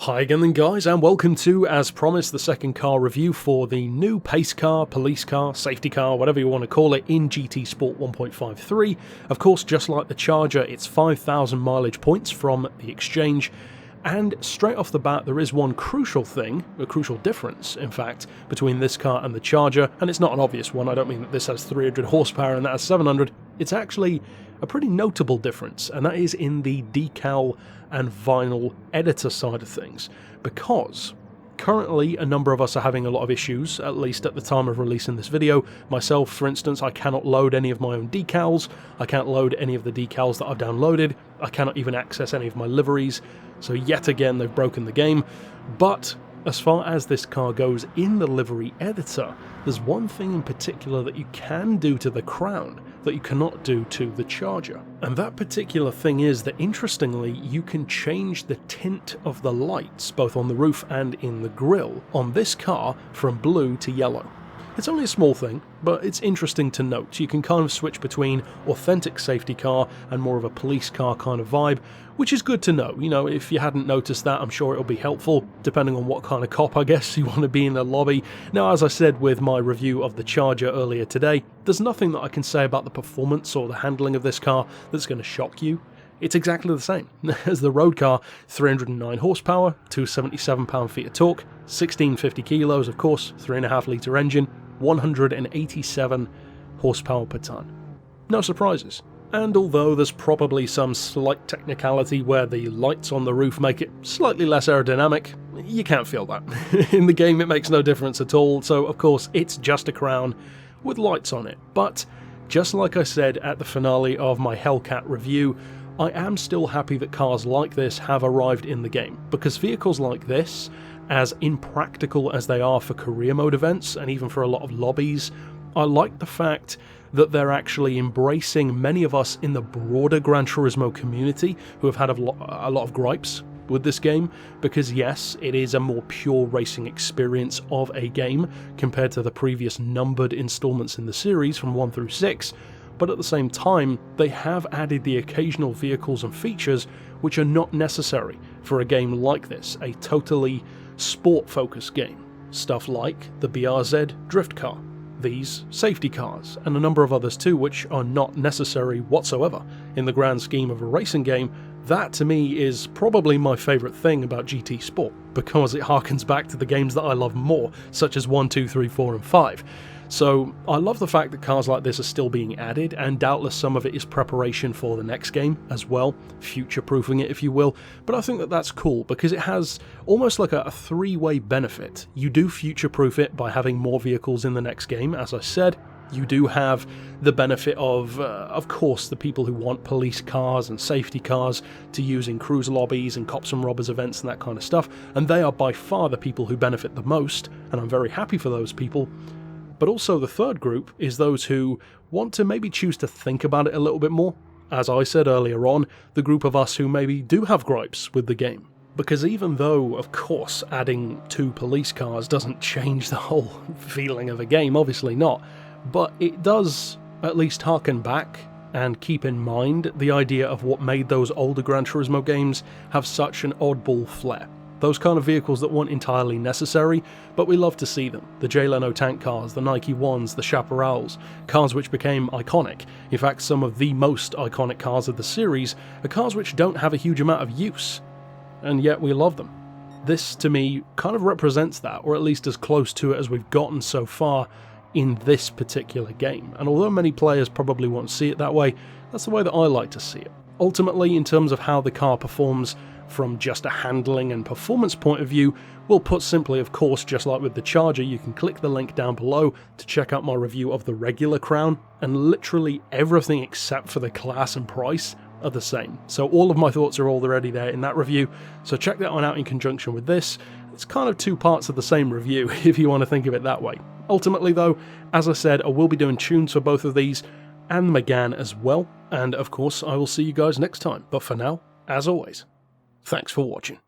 Hi again then guys, and welcome to, as promised, the second car review for the new pace car, police car, safety car, whatever you want to call it, in GT Sport 1.53. Of course, just like the Charger, it's 5,000 mileage points from the exchange, and straight off the bat there is one crucial thing, a crucial difference, in fact, between this car and the Charger, and it's not an obvious one. I don't mean that this has 300 horsepower and that has 700, it's actually a pretty notable difference, and that is in the decal and vinyl editor side of things, because currently a number of us are having a lot of issues, at least at the time of releasing this video. Myself, for instance, I cannot load any of my own decals, I can't load any of the decals that I've downloaded, I cannot even access any of my liveries, so yet again they've broken the game. But as far as this car goes in the livery editor, there's one thing in particular that you can do to the Crown that you cannot do to the Charger. And that particular thing is that, interestingly, you can change the tint of the lights, both on the roof and in the grille, on this car from blue to yellow. It's only a small thing, but it's interesting to note. You can kind of switch between authentic safety car and more of a police car kind of vibe, which is good to know. You know, if you hadn't noticed that, I'm sure it'll be helpful, depending on what kind of cop, I guess, you want to be in the lobby. Now, as I said with my review of the Charger earlier today, there's nothing that I can say about the performance or the handling of this car that's going to shock you. It's exactly the same as the road car, 309 horsepower, 277 pound-feet of torque, 1650 kilos, of course, 3.5 litre engine, 187 horsepower per tonne. No surprises. And although there's probably some slight technicality where the lights on the roof make it slightly less aerodynamic, you can't feel that. In the game it makes no difference at all, so of course it's just a Crown with lights on it. But just like I said at the finale of my Hellcat review, I am still happy that cars like this have arrived in the game, because vehicles like this, as impractical as they are for career mode events and even for a lot of lobbies, I like the fact that they're actually embracing many of us in the broader Gran Turismo community who have had a lot of gripes with this game, because yes, it is a more pure racing experience of a game compared to the previous numbered installments in the series from 1 through 6, but at the same time they have added the occasional vehicles and features which are not necessary for a game like this, a totally sport-focused game. Stuff like the BRZ drift car, these safety cars, and a number of others too which are not necessary whatsoever in the grand scheme of a racing game. That to me is probably my favourite thing about GT Sport, because it harkens back to the games that I love more, such as 1, 2, 3, 4 and 5. So I love the fact that cars like this are still being added, and doubtless some of it is preparation for the next game as well, future-proofing it if you will, but I think that that's cool because it has almost like a three-way benefit. You do future-proof it by having more vehicles in the next game, as I said. You do have the benefit of course, the people who want police cars and safety cars to use in cruise lobbies and cops and robbers events and that kind of stuff, and they are by far the people who benefit the most, and I'm very happy for those people. But also the third group is those who want to maybe choose to think about it a little bit more. As I said earlier on, the group of us who maybe do have gripes with the game. Because even though, of course, adding 2 police cars doesn't change the whole feeling of a game, obviously not, but it does at least harken back and keep in mind the idea of what made those older Gran Turismo games have such an oddball flair. Those kind of vehicles that weren't entirely necessary, but we love to see them. The Jay Leno tank cars, the Nike Ones, the Chaparrals, cars which became iconic. In fact, some of the most iconic cars of the series are cars which don't have a huge amount of use, and yet we love them. This, to me, kind of represents that, or at least as close to it as we've gotten so far in this particular game. And although many players probably won't see it that way, that's the way that I like to see it. Ultimately, in terms of how the car performs from just a handling and performance point of view, well, put simply, of course, just like with the Charger, you can click the link down below to check out my review of the regular Crown, and literally everything except for the class and price are the same. So all of my thoughts are already there in that review, so check that one out in conjunction with this. It's kind of 2 parts of the same review, if you want to think of it that way. Ultimately though, as I said, I will be doing tunes for both of these, and the Megane as well, and of course I will see you guys next time. But for now, as always, thanks for watching.